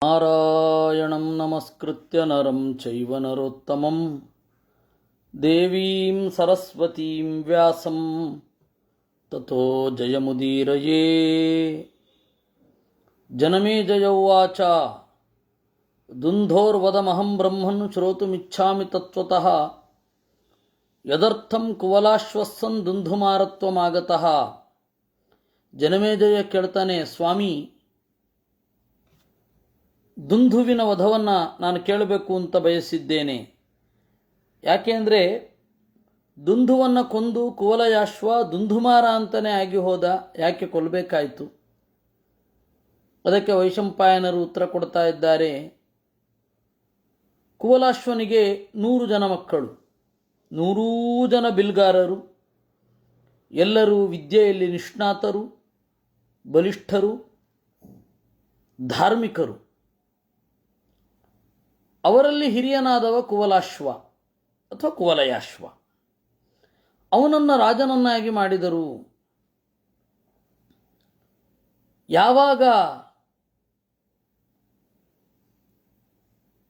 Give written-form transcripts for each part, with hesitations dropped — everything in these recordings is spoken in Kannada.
ನಾರಾಯಣಂ ನಮಸ್ಕೃತ್ಯ ನರಂ ಚೈವ ನರೋತ್ತಮಂ ದೇವೀಂ ಸರಸ್ವತೀಂ ವ್ಯಾಸಂ ತತೋ ಜಯಮುದೀರಯೇ. ಜನಮೇಜಯ ಉವಾಚ ದುಂಧೋರ್ವದಮಹಂ ಬ್ರಹ್ಮನ್ ಶ್ರೋತುಮಿಚ್ಛಾಮಿ ತತ್ವತಃ ಯದರ್ಥಂ ಕುವಲಾಶ್ವಸ್ಸನ್ ದುಂಧುಮಾರತ್ವಮಾಗತಃ. ಜನಮೇಜಯ ಕೇಳ್ತಾನೆ, ಸ್ವಾಮಿ, ದುಂಧುವಿನ ವಧವನ್ನು ನಾನು ಕೇಳಬೇಕು ಅಂತ ಬಯಸಿದ್ದೇನೆ. ಯಾಕೆಂದರೆ ದುಂಧುವನ್ನು ಕೊಂದು ಕುವಲಯಾಶ್ವ ದುಂಧುಮಾರ ಅಂತಲೇ ಆಗಿ ಹೋದ, ಯಾಕೆ ಕೊಲ್ಲಬೇಕಾಯಿತು? ಅದಕ್ಕೆ ವೈಶಂಪಾಯನರು ಉತ್ತರ ಕೊಡ್ತಾ ಇದ್ದಾರೆ. ಕುವಲಾಶ್ವನಿಗೆ 100 ಜನ ಮಕ್ಕಳು, 100 ಜನ ಬಿಲ್ಗಾರರು, ಎಲ್ಲರೂ ವಿದ್ಯೆಯಲ್ಲಿ ನಿಷ್ಣಾತರು, ಬಲಿಷ್ಠರು, ಧಾರ್ಮಿಕರು. ಅವರಲ್ಲಿ ಹಿರಿಯನಾದವ ಕುವಲಾಶ್ವ ಅಥವಾ ಕುವಲಯಾಶ್ವ. ಅವನನ್ನು ರಾಜನನ್ನಾಗಿ ಮಾಡಿದರು. ಯಾವಾಗ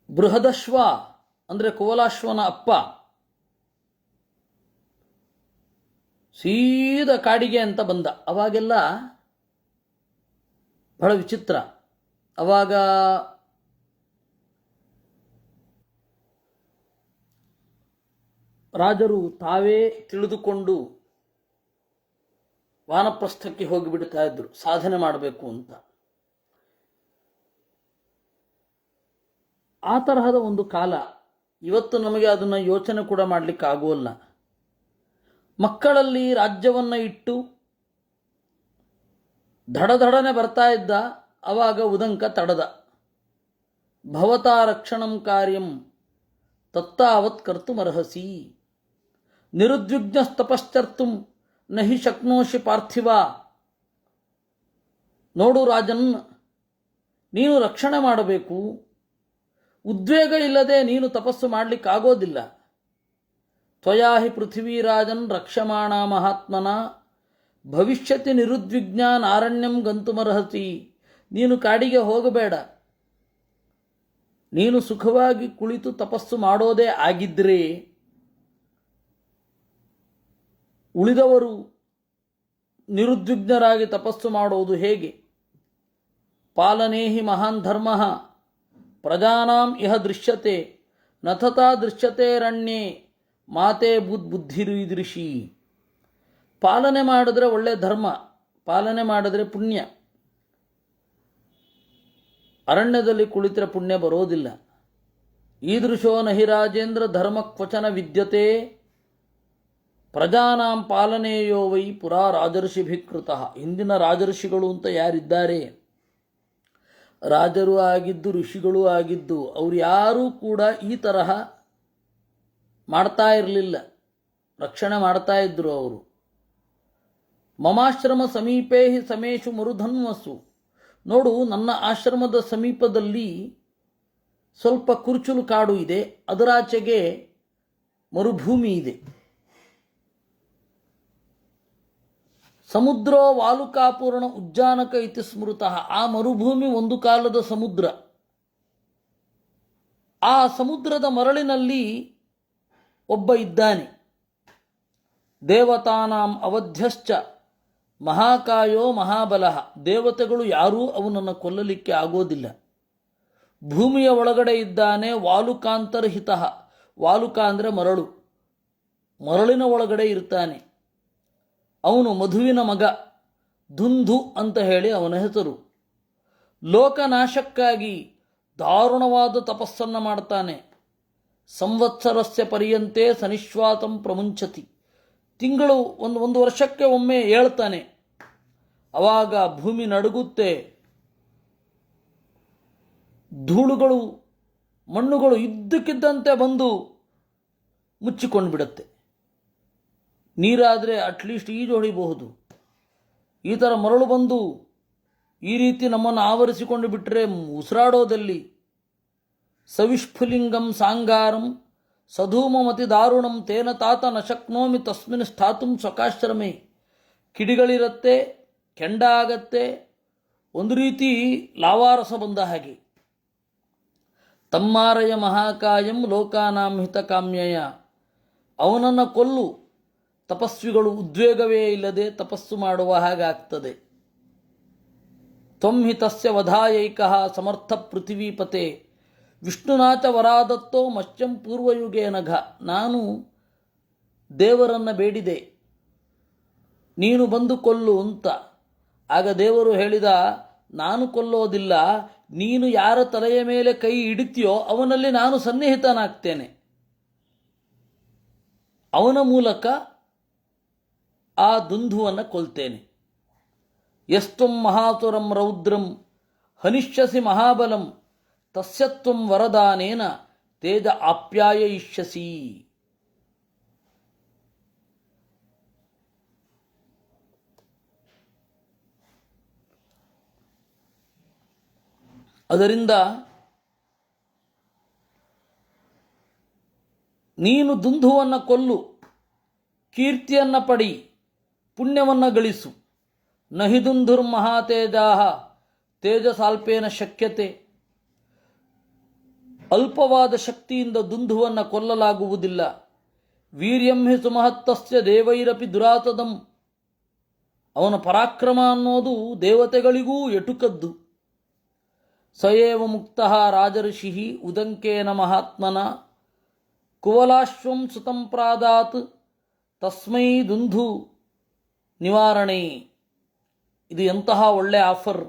ಬೃಹದಶ್ವ ಅಂದರೆ ಕುವಲಾಶ್ವನ ಅಪ್ಪ ಸೀದಾ ಕಾಡಿಗೆ ಅಂತ ಬಂದ, ಅವಾಗೆಲ್ಲ ಬಹಳ ವಿಚಿತ್ರ. ಅವಾಗ ರಾಜರು ತಾವೇ ತಿಳಿದುಕೊಂಡು ವಾನಪ್ರಸ್ಥಕ್ಕೆ ಹೋಗಿಬಿಡ್ತಾ ಇದ್ರು ಸಾಧನೆ ಮಾಡಬೇಕು ಅಂತ. ಆ ತರಹದ ಒಂದು ಕಾಲ. ಇವತ್ತು ನಮಗೆ ಅದನ್ನು ಯೋಚನೆ ಕೂಡ ಮಾಡಲಿಕ್ಕೆ ಆಗೋಲ್ಲ. ಮಕ್ಕಳಲ್ಲಿ ರಾಜ್ಯವನ್ನು ಇಟ್ಟು ಧಡಧಡನೆ ಬರ್ತಾ ಇದ್ದ. ಅವಾಗ ಉದಂಕ ತಡದ. ಭವತಾ ರಕ್ಷಣಂ ಕಾರ್ಯಂ ತತ್ತಾವತ್ ಕರ್ತುಮರ್ಹಸಿ ನಿರುದ್ವಿಗ್ನಸ್ತಪಶ್ಚರ್ತುಂ ನಹಿ ಶಕ್ನೋಷಿ ಪಾರ್ಥಿವ. ನೋಡು ರಾಜನ್, ನೀನು ರಕ್ಷಣೆ ಮಾಡಬೇಕು. ಉದ್ವೇಗ ಇಲ್ಲದೆ ನೀನು ತಪಸ್ಸು ಮಾಡಲಿಕ್ಕಾಗೋದಿಲ್ಲ. ತ್ವಯಾ ಹಿ ಪೃಥ್ವೀರಾಜನ್ ರಕ್ಷಮಾಣ ಮಹಾತ್ಮನ ಭವಿಷ್ಯತಿ ನಿರುದ್ವಿಗ್ನಾನ್ ಆರಣ್ಯಂ ಗಂತುಮರ್ಹಸಿ. ನೀನು ಕಾಡಿಗೆ ಹೋಗಬೇಡ. ನೀನು ಸುಖವಾಗಿ ಕುಳಿತು ತಪಸ್ಸು ಮಾಡೋದೇ ಆಗಿದ್ದರೆ ಉಳಿದವರು ನಿರುದ್ವಿಗ್ನರಾಗಿ ತಪಸ್ಸು ಮಾಡೋದು ಹೇಗೆ? ಪಾಲನೇಹಿ ಮಹಾನ್ ಧರ್ಮ ಪ್ರಜಾನಾಂ ಇಹ ದೃಶ್ಯತೆ ನಥತಾ ದೃಶ್ಯತೆ ರಣ್ಯೇ ಮಾತೆ ಬುದ್ಧಿರಿದೃಶಿ. ಪಾಲನೆ ಮಾಡಿದ್ರೆ ಒಳ್ಳೆ ಧರ್ಮ, ಪಾಲನೆ ಮಾಡಿದ್ರೆ ಪುಣ್ಯ. ಅರಣ್ಯದಲ್ಲಿ ಕುಳಿತರೆ ಪುಣ್ಯ ಬರೋದಿಲ್ಲ. ಈದೃಶೋ ನಹಿ ರಾಜೇಂದ್ರ ಧರ್ಮ ಕ್ವಚನ ವಿದ್ಯತೆ ಪ್ರಜಾನಾಂ ಪಾಲನೆಯೋ ವೈ ಪುರಾ ರಾಜರ್ಷಿಭಿಕೃತಃ. ಹಿಂದಿನ ರಾಜರ್ಷಿಗಳು ಅಂತ ಯಾರಿದ್ದಾರೆ, ರಾಜರು ಆಗಿದ್ದು ಋಷಿಗಳು ಆಗಿದ್ದು, ಅವರು ಯಾರೂ ಕೂಡ ಈ ತರಹ ಮಾಡ್ತಾ ಇರಲಿಲ್ಲ. ರಕ್ಷಣೆ ಮಾಡ್ತಾ ಇದ್ರು ಅವರು. ಮಮಾಶ್ರಮ ಸಮೀಪೇ ಹಿ ಸಮೇಶು ಮರುಧನ್ವಸು. ನೋಡು, ನನ್ನ ಆಶ್ರಮದ ಸಮೀಪದಲ್ಲಿ ಸ್ವಲ್ಪ ಕುರುಚುಲು ಕಾಡು ಇದೆ, ಅದರಾಚೆಗೆ ಮರುಭೂಮಿ ಇದೆ. ಸಮುದ್ರೋ ವಾಲುಕಾಪೂರ್ಣ ಉಜ್ಜಾನಕ ಇತಿ ಸ್ಮೃತಃ. ಆ ಮರುಭೂಮಿ ಒಂದು ಕಾಲದ ಸಮುದ್ರ. ಆ ಸಮುದ್ರದ ಮರಳಿನಲ್ಲಿ ಒಬ್ಬ ಇದ್ದಾನೆ. ದೇವತಾನಾಂ ಅವಧ್ಯಶ್ಚ ಮಹಾಕಾಯೋ ಮಹಾಬಲಃ. ದೇವತೆಗಳು ಯಾರೂ ಅವನನ್ನು ಕೊಲ್ಲಲಿಕ್ಕೆ ಆಗೋದಿಲ್ಲ. ಭೂಮಿಯ ಒಳಗಡೆ ಇದ್ದಾನೆ. ವಾಲುಕಾಂತರ್ಹಿತ. ವಾಲುಕ ಅಂದರೆ ಮರಳು, ಮರಳಿನ ಒಳಗಡೆ ಇರ್ತಾನೆ. ಅವನು ಮಧುವಿನ ಮಗ, ದುಂಧು ಅಂತ ಹೇಳಿ ಅವನ ಹೆಸರು. ಲೋಕನಾಶಕ್ಕಾಗಿ ದಾರುಣವಾದ ತಪಸ್ಸನ್ನು ಮಾಡ್ತಾನೆ. ಸಂವತ್ಸರಸ್ಯ ಪರ್ಯಂತೆ ಸನಿಶ್ವಾತಂ ಪ್ರಮುಂಚತಿ. ತಿಂಗಳು ಒಂದು ವರ್ಷಕ್ಕೆ ಒಮ್ಮೆ ಹೇಳ್ತಾನೆ. ಅವಾಗ ಭೂಮಿ ನಡುಗುತ್ತೆ. ಧೂಳುಗಳು ಮಣ್ಣುಗಳು ಇದ್ದಕ್ಕಿದ್ದಂತೆ ಬಂದು ಮುಚ್ಚಿಕೊಂಡು ಬಿಡುತ್ತೆ. ನೀರಾದರೆ ಅಟ್ಲೀಸ್ಟ್ ಈಜು ಹೊಡಿಬಹುದು. ಈ ಥರ ಮರಳು ಬಂದು ಈ ರೀತಿ ನಮ್ಮನ್ನು ಆವರಿಸಿಕೊಂಡು ಬಿಟ್ಟರೆ ಉಸಿರಾಡೋದಲ್ಲಿ. ಸವಿಷ್ಫುಲಿಂಗಂ ಸಾಂಗಾರಂ ಸಧೂಮಮತಿ ದಾರುಣಂ ತೇನ ತಾತ ನ ಶಕ್ನೋಮಿ ತಸ್ಮಿನ್ ಸ್ಥಾತುಂ ಸ್ವಕಾಶ್ರಮೇ. ಕಿಡಿಗಳಿರುತ್ತೆ, ಕೆಂಡ ಆಗತ್ತೆ, ಒಂದು ರೀತಿ ಲಾವಾರಸ ಬಂದ ಹಾಗೆ. ತಮ್ಮಾರಯ ಮಹಾಕಾಯಂ ಲೋಕಾನಾಂ ಹಿತಕಾಮ್ಯಯ. ಅವನನ್ನು ಕೊಲ್ಲು, ತಪಸ್ವಿಗಳು ಉದ್ವೇಗವೇ ಇಲ್ಲದೆ ತಪಸ್ಸು ಮಾಡುವ ಹಾಗಾಗ್ತದೆ. ತ್ವಂ ಹಿ ತಸ್ಯ ವಧಾಯೈಕಃ ಸಮರ್ಥ ಪೃಥಿವೀಪತೆ ವಿಷ್ಣುನಾಚ ವರಾದತ್ತೋ ಮಶ್ಚಂ ಪೂರ್ವಯುಗೇನಘ. ನಾನು ದೇವರನ್ನು ಬೇಡಿದೆ, ನೀನು ಬಂದು ಕೊಲ್ಲು ಅಂತ. ಆಗ ದೇವರು ಹೇಳಿದ, ನಾನು ಕೊಲ್ಲೋದಿಲ್ಲ, ನೀನು ಯಾರ ತಲೆಯ ಮೇಲೆ ಕೈ ಇಡಿತೀಯೋ ಅವನಲ್ಲಿ ನಾನು ಸನ್ನಿಹಿತನಾಗ್ತೇನೆ. ಅವನ ಮೂಲಕ ಆ ದುಂದುವನ್ನು ಕೊಲ್ತೇನೆ. ಯಸ್ತ್ವಂ ಮಹಾಸುರಂ ರೌದ್ರಂ ಹನಿಷ್ಯಸಿ ಮಹಾಬಲಂ ತಸ್ಯತ್ವಂ ವರದಾನೇನ ತೇಜ ಆಪ್ಯಾಯಯಿಷ್ಯಸಿ. ಅದರಿಂದ ನೀನು ದುಂದುವನ್ನು ಕೊಲ್ಲು, ಕೀರ್ತಿಯನ್ನು ಪಡಿ, ಪುಣ್ಯವನ್ನು ಗಳಿಸು. ನಹಿ ದುಂದುರ್ಮಹಾತೇಜಾಹ ತೇಜಸಾಲ್ಪೇನ ಶಕ್ಯತೆ. ಅಲ್ಪವಾದ ಶಕ್ತಿಯಿಂದ ದುಂದುವನ್ನು ಕೊಲ್ಲಲಾಗುವುದಿಲ್ಲ. ವೀರ್ಯಂ ಹಿ ಸುಮಹತ್ತಸ್ಯ ದೇವೈರಪಿ ದುರಾತದಂ. ಅವನ ಪರಾಕ್ರಮ ಅನ್ನೋದು ದೇವತೆಗಳಿಗೂ ಎಟುಕದ್ದು. ಸಯೇವ ಮುಕ್ತಃ ರಾಜಋಷಿ ಉದಂಕೇನ ಮಹಾತ್ಮನ ಕುವಲಾಶ್ವಂ ಸುತಂ ಪ್ರಾದಾತ್ ತಸ್ಮೈ ದುಂದು ನಿವಾರಣೆ. ಇದು ಎಂತಹ ಒಳ್ಳೆಯ ಆಫರ್.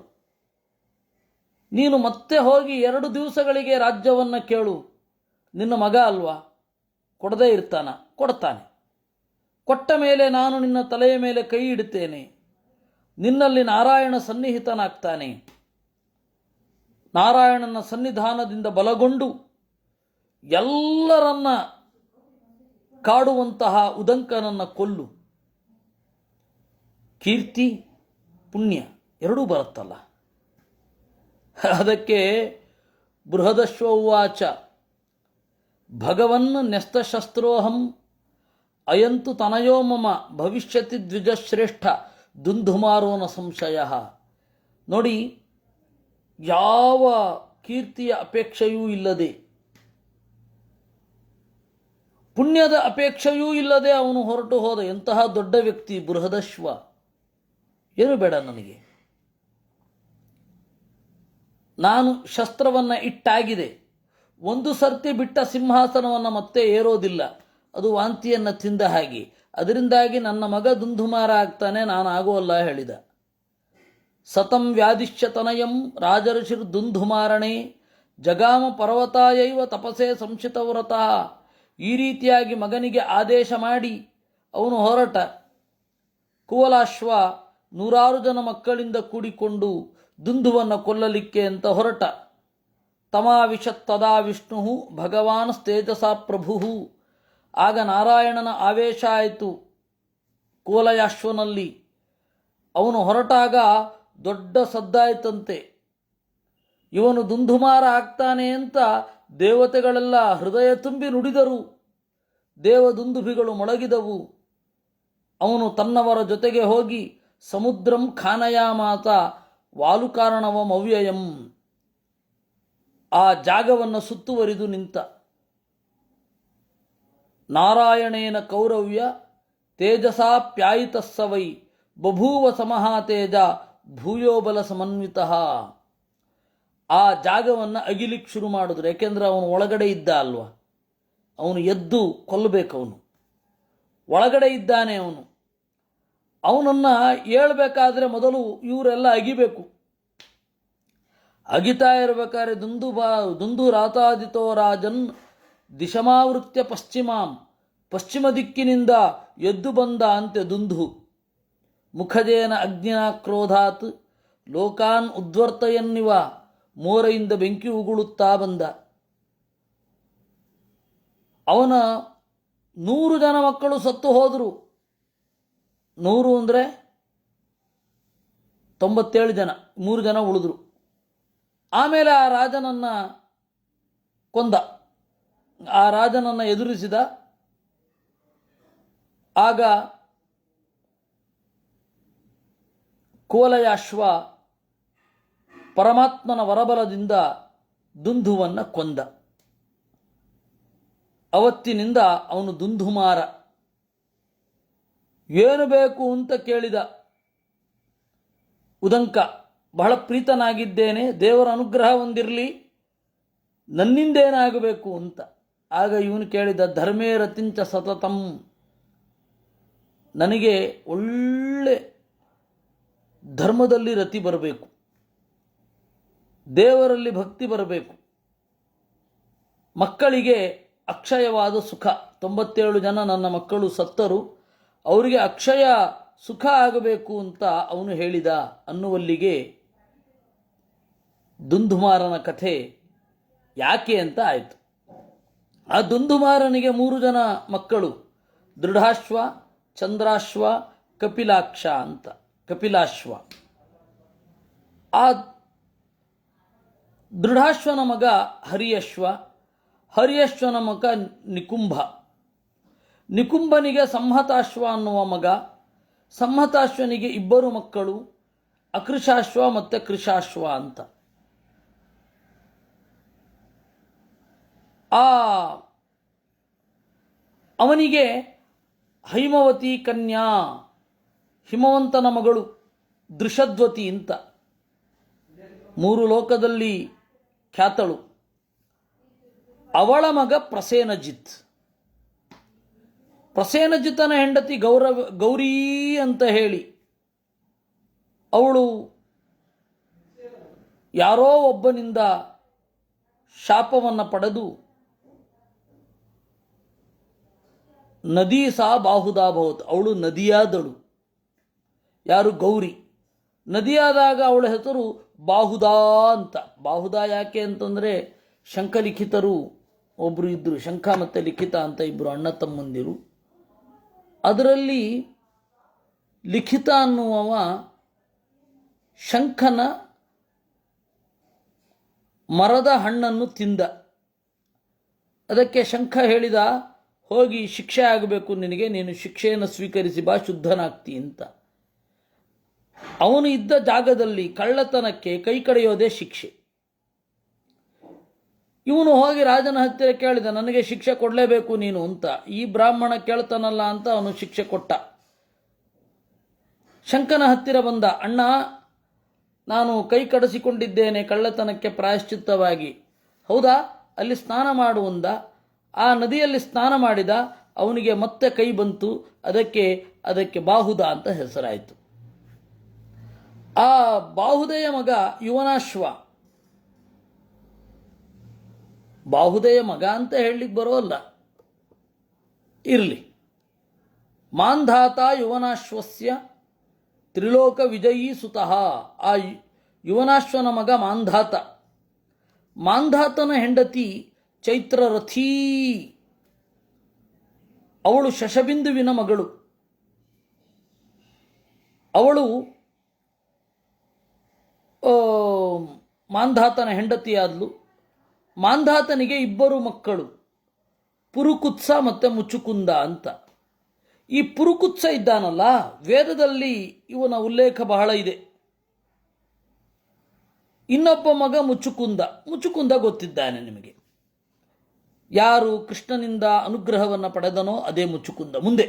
ನೀನು ಮತ್ತೆ ಹೋಗಿ 2 ದಿವಸಗಳಿಗೆ ರಾಜ್ಯವನ್ನು ಕೇಳು. ನಿನ್ನ ಮಗ ಅಲ್ವಾ, ಕೊಡದೇ ಇರ್ತಾನ? ಕೊಡ್ತಾನೆ. ಕೊಟ್ಟ ಮೇಲೆ ನಾನು ನಿನ್ನ ತಲೆಯ ಮೇಲೆ ಕೈ ಇಡುತ್ತೇನೆ. ನಿನ್ನಲ್ಲಿ ನಾರಾಯಣ ಸನ್ನಿಹಿತನಾಗ್ತಾನೆ. ನಾರಾಯಣನ ಸನ್ನಿಧಾನದಿಂದ ಬಲಗೊಂಡು ಎಲ್ಲರನ್ನ ಕಾಡುವಂತಹ ಉದಂಕನನ್ನು ಕೊಲ್ಲು. ಕೀರ್ತಿ ಪುಣ್ಯ ಎರಡೂ ಬರುತ್ತಲ್ಲ. ಅದಕ್ಕೆ ಬೃಹದಶ್ವ ಉವಾಚ ಭಗವನ್ ನ್ಯಸ್ತಶಸ್ತ್ರೋಹಂ ಅಯಂತು ತನಯೋ ಮಮ ಭವಿಷ್ಯತಿ ದ್ವಿಜಶ್ರೇಷ್ಠ ದುಂದುಮಾರೋನ ಸಂಶಯ. ನೋಡಿ, ಯಾವ ಕೀರ್ತಿಯ ಅಪೇಕ್ಷೆಯೂ ಇಲ್ಲದೆ, ಪುಣ್ಯದ ಅಪೇಕ್ಷೆಯೂ ಇಲ್ಲದೆ ಅವನು ಹೊರಟು ಹೋದ. ಎಂತಹ ದೊಡ್ಡ ವ್ಯಕ್ತಿ ಬೃಹದಶ್ವ. ಏನು ಬೇಡ ನನಗೆ, ನಾನು ಶಸ್ತ್ರವನ್ನು ಇಟ್ಟಾಗಿದೆ. ಒಂದು ಸರ್ತಿ ಬಿಟ್ಟ ಸಿಂಹಾಸನವನ್ನು ಮತ್ತೆ ಏರೋದಿಲ್ಲ. ಅದು ವಾಂತಿಯನ್ನು ತಿಂದ ಹಾಗೆ. ಅದರಿಂದಾಗಿ ನನ್ನ ಮಗ ದುಂದುಮಾರ ಆಗ್ತಾನೆ, ನಾನು ಆಗೋಲ್ಲ ಹೇಳಿದ. ಸತಂ ವ್ಯಾದಿಶ್ಯ ತನಯಂ ರಾಜಋಷಿರ್ ದುಂದುಮಾರಣೆ ಜಗಾಮ ಪರ್ವತಾಯೈವ ತಪಸೆ ಸಂಶಿತವ್ರತಃ. ಈ ರೀತಿಯಾಗಿ ಮಗನಿಗೆ ಆದೇಶ ಮಾಡಿ ಅವನು ಹೊರಟ. ಕುವಲಾಶ್ವ 100 ಜನ ಮಕ್ಕಳಿಂದ ಕೂಡಿಕೊಂಡು ದುಂದುವನ್ನು ಕೊಲ್ಲಲಿಕ್ಕೆ ಅಂತ ಹೊರಟ. ತಮಾವಿಶತ್ ತದಾ ವಿಷ್ಣು ಭಗವಾನ್ ತೇಜಸಾ ಪ್ರಭು. ಆಗ ನಾರಾಯಣನ ಆವೇಶ ಆಯಿತು ಕುವಲಯಾಶ್ವನಲ್ಲಿ. ಅವನು ಹೊರಟಾಗ ದೊಡ್ಡ ಸದ್ದಾಯಿತಂತೆ. ಇವನು ದುಂದುಮಾರ ಆಗ್ತಾನೆ ಅಂತ ದೇವತೆಗಳೆಲ್ಲ ಹೃದಯ ತುಂಬಿ ನುಡಿದರು. ದೇವದುಂದುಭಿಗಳು ಮೊಳಗಿದವು. ಅವನು ತನ್ನವರ ಜೊತೆಗೆ ಹೋಗಿ ಸಮುದ್ರಂ ಖಾನಯಾಮಾತ ವಾಲುಕಾರಣವಂ ಅವ್ಯಯಂ. ಆ ಜಾಗವನ್ನು ಸುತ್ತುವರಿದು ನಿಂತ. ನಾರಾಯಣೇನ ಕೌರವ್ಯ ತೇಜಸಾ ಪ್ಯಾಯಿತಸ್ಸವೈ ಬಭೂವ ಸಮಹಾತೇಜ ಭೂಯೋಬಲ ಸಮನ್ವಿತಃ. ಆ ಜಾಗವನ್ನು ಅಗಿಲಿಕ್ಕೆ ಶುರು ಮಾಡಿದ್ರು. ಯಾಕೆಂದ್ರೆ ಅವನು ಒಳಗಡೆ ಇದ್ದ ಅಲ್ವಾ, ಅವನು ಎದ್ದು ಕೊಲ್ಲಬೇಕು. ಅವನು ಒಳಗಡೆ ಇದ್ದಾನೆ. ಅವನನ್ನು ಹೇಳ್ಬೇಕಾದ್ರೆ ಮೊದಲು ಇವರೆಲ್ಲ ಅಗಿಬೇಕು. ಅಗಿತಾ ಇರಬೇಕಾದ್ರೆ ದುಂದು ರಾತಾದಿತೋ ರಾಜನ್ ದಿಶಮಾವೃತ್ಯ ಪಶ್ಚಿಮಾಂ. ಪಶ್ಚಿಮ ದಿಕ್ಕಿನಿಂದ ಎದ್ದು ಬಂದ ಅಂತೆ ದುಂದು. ಮುಖಜೇನ ಅಗ್ನಿನ ಕ್ರೋಧಾತ್ ಲೋಕಾನ್ ಉದ್ವರ್ತಯನ್ನಿವ. ಮೋರೆಯಿಂದ ಬೆಂಕಿ ಉಗುಳುತ್ತಾ ಬಂದ. ಅವನ 100 ಜನ ಮಕ್ಕಳು ಸತ್ತು ಹೋದರು. 100 ಅಂದರೆ 97 ಜನ, 3 ಜನ ಉಳಿದ್ರು. ಆಮೇಲೆ ಆ ರಾಜನನ್ನು ಕೊಂದ. ಆ ರಾಜನನ್ನು ಎದುರಿಸಿದ. ಆಗ ಕುವಲಯಾಶ್ವ ಪರಮಾತ್ಮನ ವರಬಲದಿಂದ ದುಂದುವನ್ನು ಕೊಂದ. ಅವತ್ತಿನಿಂದ ಅವನು ದುಂದುಮಾರ. ಏನು ಬೇಕು ಅಂತ ಕೇಳಿದ ಉದಂಕ. ಬಹಳ ಪ್ರೀತನಾಗಿದ್ದೇನೆ, ದೇವರ ಅನುಗ್ರಹ ಹೊಂದಿರಲಿ, ನನ್ನಿಂದೇನಾಗಬೇಕು ಅಂತ. ಆಗ ಇವನು ಕೇಳಿದ, ಧರ್ಮೇ ರತಿಂಚ ಸತತಂ, ನನಗೆ ಒಳ್ಳೆ ಧರ್ಮದಲ್ಲಿ ರತಿ ಬರಬೇಕು, ದೇವರಲ್ಲಿ ಭಕ್ತಿ ಬರಬೇಕು, ಮಕ್ಕಳಿಗೆ ಅಕ್ಷಯವಾದ ಸುಖ. 97 ಜನ ನನ್ನ ಮಕ್ಕಳು ಸತ್ತರು, ಅವರಿಗೆ ಅಕ್ಷಯ ಸುಖ ಆಗಬೇಕು ಅಂತ ಅವನು ಹೇಳಿದ ಅನ್ನುವಲ್ಲಿಗೆ ದುಂದುಮಾರನ ಕಥೆ ಯಾಕೆ ಅಂತ ಆಯಿತು. ಆ ದುಂದುಮಾರನಿಗೆ 3 ಜನ ಮಕ್ಕಳು, ದೃಢಾಶ್ವ, ಚಂದ್ರಾಶ್ವ, ಕಪಿಲಾಕ್ಷ ಅಂತ. ಕಪಿಲಾಶ್ವ. ಆ ದೃಢಾಶ್ವನ ಮಗ ಹರಿಯಶ್ವ, ಹರಿಯಶ್ವನ ಮಗ ನಿಕುಂಭ, ನಿಕುಂಭನಿಗೆ ಸಂಹತಾಶ್ವ ಅನ್ನುವ ಮಗ, ಸಂಹತಾಶ್ವನಿಗೆ 2 ಮಕ್ಕಳು, ಅಕೃಶಾಶ್ವ ಮತ್ತು ಕೃಶಾಶ್ವ ಅಂತ. ಅವನಿಗೆ ಹೈಮವತಿ ಕನ್ಯಾ, ಹಿಮವಂತನ ಮಗಳು ದೃಷದ್ವತಿ ಅಂತ, 3 ಲೋಕದಲ್ಲಿ ಖ್ಯಾತಳು. ಅವಳ ಮಗ ಪ್ರಸೇನಜಿತ್. ಪ್ರಸೇನಜಿತನ ಹೆಂಡತಿ ಗೌರಿ ಅಂತ ಹೇಳಿ ಅವಳು ಯಾರೋ ಒಬ್ಬನಿಂದ ಶಾಪವನ್ನು ಪಡೆದು ನದಿ ಸಾ ಬಾಹುದಾ ಭವತ್, ಅವಳು ನದಿಯಾದಳು. ಯಾರು? ಗೌರಿ. ನದಿಯಾದಾಗ ಅವಳ ಹೆಸರು ಬಾಹುದಾ ಅಂತ. ಬಾಹುದಾ ಯಾಕೆ ಅಂತಂದರೆ ಶಂಖಲಿಖಿತರು ಒಬ್ಬರು ಇದ್ದರು, ಶಂಖ ಮತ್ತು ಲಿಖಿತ ಅಂತ 2 ಅಣ್ಣ ತಮ್ಮಂದಿರು. ಅದರಲ್ಲಿ ಲಿಖಿತ ಅನ್ನುವವ ಶಂಖನ ಮರದ ಹಣ್ಣನ್ನು ತಿಂದ. ಅದಕ್ಕೆ ಶಂಖ ಹೇಳಿದ, ಹೋಗಿ ಶಿಕ್ಷೆ ಆಗಬೇಕು ನಿನಗೆ, ನೀನು ಶಿಕ್ಷೆಯನ್ನು ಸ್ವೀಕರಿಸಿ ಬಾ, ಶುದ್ಧನಾಗ್ತಿ ಅಂತ. ಅವನು ಇದ್ದ ಜಾಗದಲ್ಲಿ ಕಳ್ಳತನಕ್ಕೆ ಕೈ ಕಡೆಯೋದೇ ಶಿಕ್ಷೆ. ಇವನು ಹೋಗಿ ರಾಜನ ಹತ್ತಿರ ಕೇಳಿದ, ನನಗೆ ಶಿಕ್ಷೆ ಕೊಡಲೇಬೇಕು ನೀನು ಅಂತ. ಈ ಬ್ರಾಹ್ಮಣ ಕೇಳ್ತಾನಲ್ಲ ಅಂತ ಅವನು ಶಿಕ್ಷೆ ಕೊಟ್ಟ. ಶಂಕನ ಹತ್ತಿರ ಬಂದ, ಅಣ್ಣ ನಾನು ಕೈ ಕಡಿಸಿಕೊಂಡಿದ್ದೇನೆ ಕಳ್ಳತನಕ್ಕೆ ಪ್ರಾಯಶ್ಚಿತ್ತವಾಗಿ. ಹೌದಾ? ಅಲ್ಲಿ ಸ್ನಾನ ಮಾಡುವಂದ. ಆ ನದಿಯಲ್ಲಿ ಸ್ನಾನ ಮಾಡಿದ, ಅವನಿಗೆ ಮತ್ತೆ ಕೈ ಬಂತು, ಅದಕ್ಕೆ ಬಾಹುದ ಅಂತ ಹೆಸರಾಯಿತು. ಆ ಬಾಹುದೆಯ ಮಗ ಯುವನಾಶ್ವ. ಬಾಹುದೆಯ ಮಗ ಅಂತ ಹೇಳಲಿಕ್ಕೆ ಬರೋಲ್ಲ, ಇರಲಿ. ಮಾಂಧಾತ ಯುವನಾಶ್ವಸ್ಯ ತ್ರಿಲೋಕ ವಿಜಯೀ ಸುತಃ. ಆ ಯುವನಾಶ್ವನ ಮಗ ಮಾಂಧಾತ. ಮಾಂಧಾತನ ಹೆಂಡತಿ ಚೈತ್ರರಥೀ. ಅವಳು ಶಶಬಿಂದುವಿನ ಮಗಳು. ಅವಳು ಮಾಂಧಾತನ ಹೆಂಡತಿಯಾದ್ಲು. ಮಾಂಧಾತನಿಗೆ 2 ಮಕ್ಕಳು, ಪುರುಕುತ್ಸ ಮತ್ತು ಮುಚುಕುಂದ ಅಂತ. ಈ ಪುರುಕುತ್ಸ ಇದ್ದಾನಲ್ಲ, ವೇದದಲ್ಲಿ ಇವನ ಉಲ್ಲೇಖ ಬಹಳ ಇದೆ. ಇನ್ನೊಬ್ಬ ಮಗ ಮುಚುಕುಂದ. ಮುಚುಕುಂದ ಗೊತ್ತಿದ್ದಾನೆ ನಿಮಗೆ. ಯಾರು ಕೃಷ್ಣನಿಂದ ಅನುಗ್ರಹವನ್ನು ಪಡೆದನೋ ಅದೇ ಮುಚುಕುಂದ. ಮುಂದೆ,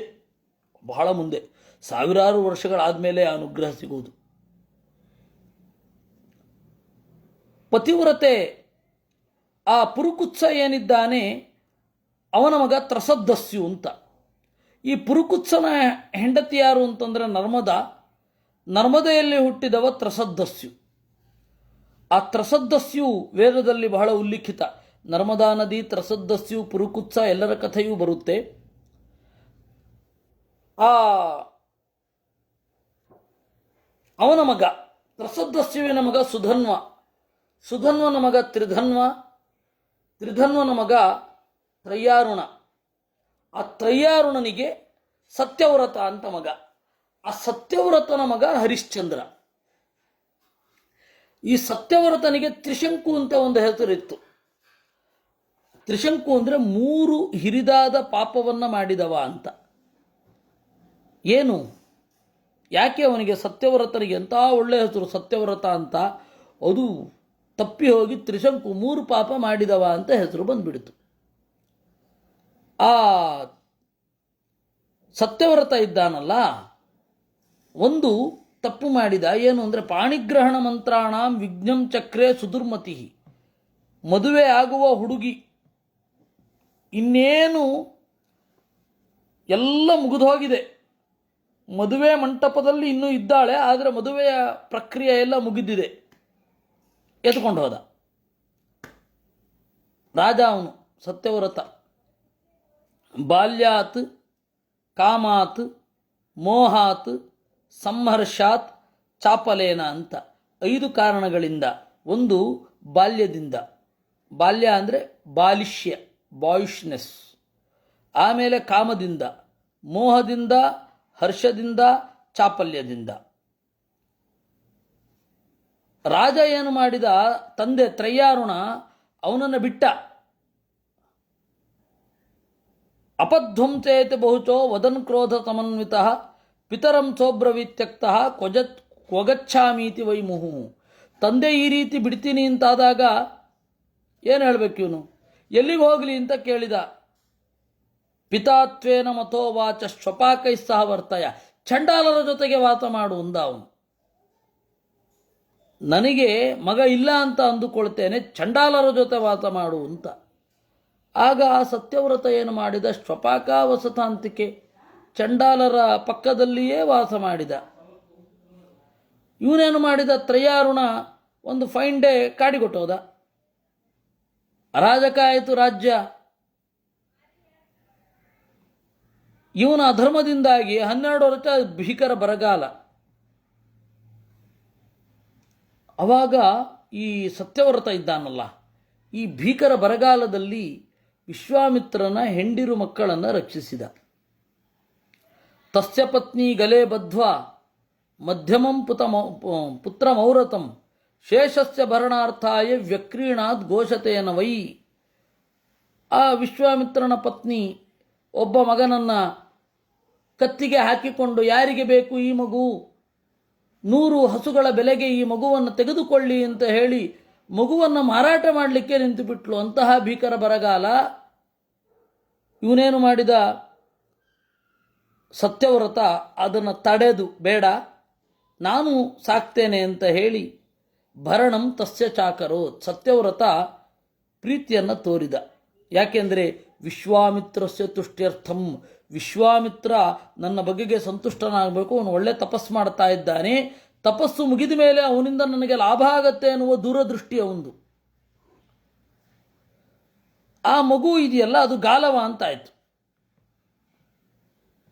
ಬಹಳ ಮುಂದೆ, ಸಾವಿರಾರು ವರ್ಷಗಳಾದಮೇಲೆ ಆ ಅನುಗ್ರಹ ಸಿಗುವುದು. ಪತಿವ್ರತೆ ಆ ಪುರುಕುತ್ಸ ಏನಿದ್ದಾನೆ ಅವನ ಮಗ ತ್ರಸದ್ದಸ್ಯು ಅಂತ. ಈ ಪುರುಕುತ್ಸನ ಹೆಂಡತಿ ಯಾರು ಅಂತಂದರೆ ನರ್ಮದೆಯಲ್ಲಿ ಹುಟ್ಟಿದವ ತ್ರಸದ್ದಸ್ಯು. ಆ ತ್ರಸದ್ದಸ್ಯು ವೇದದಲ್ಲಿ ಬಹಳ ಉಲ್ಲಿಖಿತ. ನರ್ಮದಾ ನದಿ, ತ್ರಸದ್ದಸ್ಯು, ಪುರುಕುತ್ಸ ಎಲ್ಲರ ಕಥೆಯೂ ಬರುತ್ತೆ. ಅವನ ಮಗ ತ್ರಸದ್ದಸ್ಯುವಿನ ಮಗ ಸುಧನ್ವ, ಸುಧನ್ವನ ಮಗ ತ್ರಿಧನ್ವ, ತ್ರಿಧನ್ವನ ಮಗ ತ್ರಯ್ಯಾರುಣ. ಆ ತ್ರಯ್ಯಾರುಣನಿಗೆ ಸತ್ಯವ್ರತ ಅಂತ ಮಗ. ಆ ಸತ್ಯವ್ರತನ ಮಗ ಹರಿಶ್ಚಂದ್ರ. ಈ ಸತ್ಯವ್ರತನಿಗೆ ತ್ರಿಶಂಕು ಅಂತ ಒಂದು ಹೆಸರಿತ್ತು. ತ್ರಿಶಂಕು ಅಂದರೆ 3 ಹಿರಿದಾದ ಪಾಪವನ್ನು ಮಾಡಿದವ ಅಂತ. ಏನು, ಯಾಕೆ ಅವನಿಗೆ ಸತ್ಯವ್ರತನಿಗೆ ಎಂಥ ಒಳ್ಳೆಯ ಹೆಸರು ಸತ್ಯವ್ರತ ಅಂತ, ಅದು ತಪ್ಪಿ ಹೋಗಿ ತ್ರಿಶಂಕು 3 ಪಾಪ ಮಾಡಿದವ ಅಂತ ಹೆಸರು ಬಂದ್ಬಿಡ್ತು. ಆ ಸತ್ಯವ್ರತ ಇದ್ದಾನಲ್ಲ, ಒಂದು ತಪ್ಪು ಮಾಡಿದ. ಏನು ಅಂದರೆ ಪಾಣಿಗ್ರಹಣ ಮಂತ್ರಾಣಾಂ ವಿಘ್ನಂ ಚಕ್ರೆ ಸುದುರ್ಮತಿ. ಮದುವೆ ಆಗುವ ಹುಡುಗಿ ಇನ್ನೇನು ಎಲ್ಲ ಮುಗಿದು ಹೋಗಿದೆ, ಮದುವೆ ಮಂಟಪದಲ್ಲಿ ಇನ್ನೂ ಇದ್ದಾಳೆ, ಆದರೆ ಮದುವೆಯ ಪ್ರಕ್ರಿಯೆ ಎಲ್ಲ ಮುಗಿದಿದೆ. ಎತ್ಕೊಂಡು ಹೋದ ರಾಜ. ಅವನು ಸತ್ಯವ್ರತ. ಬಾಲ್ಯಾತ್ ಕಾಮಾತ್ ಮೋಹಾತ್ ಸಂಹರ್ಷಾತ್ ಚಾಪಲೇನ ಅಂತ 5 ಕಾರಣಗಳಿಂದ. ಒಂದು ಬಾಲ್ಯದಿಂದ, ಬಾಲ್ಯ ಅಂದರೆ ಬಾಲಿಷ್ಯ, ಬಾಯಿಷ್ನೆಸ್. ಆಮೇಲೆ ಕಾಮದಿಂದ, ಮೋಹದಿಂದ, ಹರ್ಷದಿಂದ, ಚಾಪಲ್ಯದಿಂದ. ರಾಜ ಏನು ಮಾಡಿದ, ತಂದೆ ತ್ರಯ್ಯಾರುಣ ಅವನನ್ನು ಬಿಟ್ಟ. ಅಪಧ್ವಂಸೇತಿ ಬಹುಚೋ ವದನ್ ಕ್ರೋಧ ಸಮನ್ವಿತ ಪಿತರಂ ಸೋಬ್ರವೀತ್ಯಕ್ತ ಕ್ವಗಚ್ಛಾಮೀತಿ ವೈಮುಹು. ತಂದೆ ಈ ರೀತಿ ಬಿಡ್ತೀನಿ ಅಂತಾದಾಗ ಏನು ಹೇಳಬೇಕು ಇವನು, ಎಲ್ಲಿಗೆ ಹೋಗಲಿ ಅಂತ ಕೇಳಿದ. ಪಿತಾತ್ವೇನ ಮಥೋವಾಚ ಶ್ವಪಾಕೈ ಸಹ ವರ್ತಯ. ಚಂಡಾಲರ ಜೊತೆಗೆ ವಾಸ ಮಾಡು ಅಂದ ಅವನು. ನನಗೆ ಮಗ ಇಲ್ಲ ಅಂತ ಅಂದುಕೊಳ್ತೇನೆ, ಚಂಡಾಲರ ಜೊತೆ ವಾಸ ಮಾಡು ಅಂತ. ಆಗ ಆ ಸತ್ಯವ್ರತ ಏನು ಮಾಡಿದ, ಶ್ವಪಾಕ ವಸತಾಂತಿಕೆ, ಚಂಡಾಲರ ಪಕ್ಕದಲ್ಲಿಯೇ ವಾಸ ಮಾಡಿದ. ಇವನೇನು ಮಾಡಿದ, ತ್ರಯಾರುಣ ಒಂದು ಫೈನ್ ಡೇ ಕಾಡಿಗೊಟ್ಟೋದ. ಅರಾಜಕ ಆಯಿತು ರಾಜ್ಯ. ಇವನ ಅಧರ್ಮದಿಂದಾಗಿ 12 ವರ್ಷ ಭೀಕರ ಬರಗಾಲ. ಅವಾಗ ಈ ಸತ್ಯವ್ರತ ಇದ್ದಾನಲ್ಲ, ಈ ಭೀಕರ ಬರಗಾಲದಲ್ಲಿ ವಿಶ್ವಾಮಿತ್ರನ ಹೆಂಡಿರು ಮಕ್ಕಳನ್ನು ರಕ್ಷಿಸಿದ. ತಸ್ಯ ಪತ್ನಿ ಗಲೆ ಬದ್ಧ್ವಾ ಮಧ್ಯಮಂ ಪುತ್ರಮೌರತಂ ಶೇಷಸ್ಯ ಭರಣಾರ್ಥಾಯ ವ್ಯಕ್ರೀಣಾತ್ ಘೋಷತೆಯನ ವೈ. ಆ ವಿಶ್ವಾಮಿತ್ರನ ಪತ್ನಿ ಒಬ್ಬ ಮಗನನ್ನು ಕತ್ತಿಗೆ ಹಾಕಿಕೊಂಡು, ಯಾರಿಗೆ ಬೇಕು ಈ ಮಗು, 100 ಹಸುಗಳ ಬೆಲೆಗೆ ಈ ಮಗುವನ್ನು ತೆಗೆದುಕೊಳ್ಳಿ ಅಂತ ಹೇಳಿ ಮಗುವನ್ನು ಮಾರಾಟ ಮಾಡಲಿಕ್ಕೆ ನಿಂತುಬಿಟ್ಲು. ಅಂತಹ ಭೀಕರ ಬರಗಾಲ. ಇವನೇನು ಮಾಡಿದ, ಸತ್ಯವ್ರತ ಅದನ್ನು ತಡೆದು, ಬೇಡ ನಾನು ಸಾಕ್ತೇನೆ ಅಂತ ಹೇಳಿ ಭರಣಂ ತಸ್ಯ ಚಾಕರೋ, ಸತ್ಯವ್ರತ ಪ್ರೀತಿಯನ್ನು ತೋರಿದ. ಯಾಕೆಂದರೆ ವಿಶ್ವಾಮಿತ್ರಸ್ಯ ತುಷ್ಟ್ಯರ್ಥಂ, ವಿಶ್ವಾಮಿತ್ರ ನನ್ನ ಬಗೆಗೆ ಸಂತುಷ್ಟನಾಗಬೇಕು, ಅವನು ಒಳ್ಳೆ ತಪಸ್ಸು ಮಾಡ್ತಾ ಇದ್ದಾನೆ, ತಪಸ್ಸು ಮುಗಿದ ಮೇಲೆ ಅವನಿಂದ ನನಗೆ ಲಾಭ ಆಗತ್ತೆ ಅನ್ನುವ ದೂರದೃಷ್ಟಿ ಅವಂದು. ಆ ಮಗು ಇದೆಯಲ್ಲ ಅದು ಗಾಲವ ಅಂತಾಯಿತು.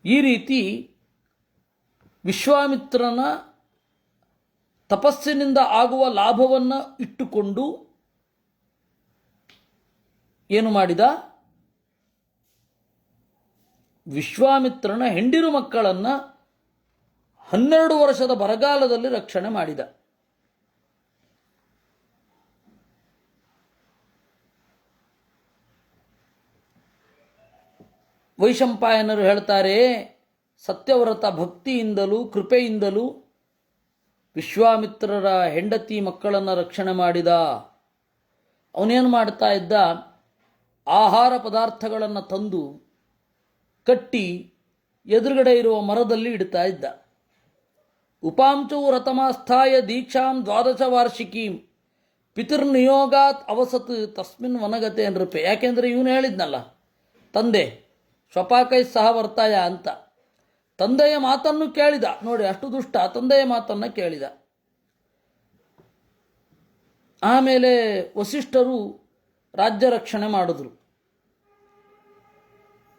ಈ ರೀತಿ ವಿಶ್ವಾಮಿತ್ರನ ತಪಸ್ಸಿನಿಂದ ಆಗುವ ಲಾಭವನ್ನು ಇಟ್ಟುಕೊಂಡು ಏನು ಮಾಡಿದ, ವಿಶ್ವಾಮಿತ್ರನ ಹೆಂಡಿರು ಮಕ್ಕಳನ್ನು 12 ವರ್ಷದ ಬರಗಾಲದಲ್ಲಿ ರಕ್ಷಣೆ ಮಾಡಿದ. ವೈಶಂಪಾಯನರು ಹೇಳ್ತಾರೆ, ಸತ್ಯವ್ರತ ಭಕ್ತಿಯಿಂದಲೂ ಕೃಪೆಯಿಂದಲೂ ವಿಶ್ವಾಮಿತ್ರರ ಹೆಂಡತಿ ಮಕ್ಕಳನ್ನು ರಕ್ಷಣೆ ಮಾಡಿದ. ಅವನೇನು ಮಾಡ್ತಾ ಇದ್ದ, ಆಹಾರ ಪದಾರ್ಥಗಳನ್ನು ತಂದು ಕಟ್ಟಿ ಎದುರುಗಡೆ ಇರುವ ಮರದಲ್ಲಿ ಇಡ್ತಾ ಇದ್ದ. ಉಪಾಂಚು ರಥಮಾಸ್ಥಾಯ ದೀಕ್ಷಾಂ 12 ವಾರ್ಷಿಕೀಂ ಪಿತೃನಿಯೋಗಾತ್ ಅವಸತ್ ತಸ್ಮಿನ್ ವನಗತೆ ನೃಪೆ. ಯಾಕೆಂದರೆ ಇವನು ಹೇಳಿದ್ನಲ್ಲ, ತಂದೆ ಶ್ವಪಾಕೈ ಸಹ ವರ್ತಯ ಅಂತ. ತಂದೆಯ ಮಾತನ್ನು ಕೇಳಿದ. ನೋಡಿ, ಅಷ್ಟು ದುಷ್ಟ, ತಂದೆಯ ಮಾತನ್ನು ಕೇಳಿದ. ಆಮೇಲೆ ವಸಿಷ್ಠರು ರಾಜ್ಯ ರಕ್ಷಣೆ ಮಾಡಿದ್ರು.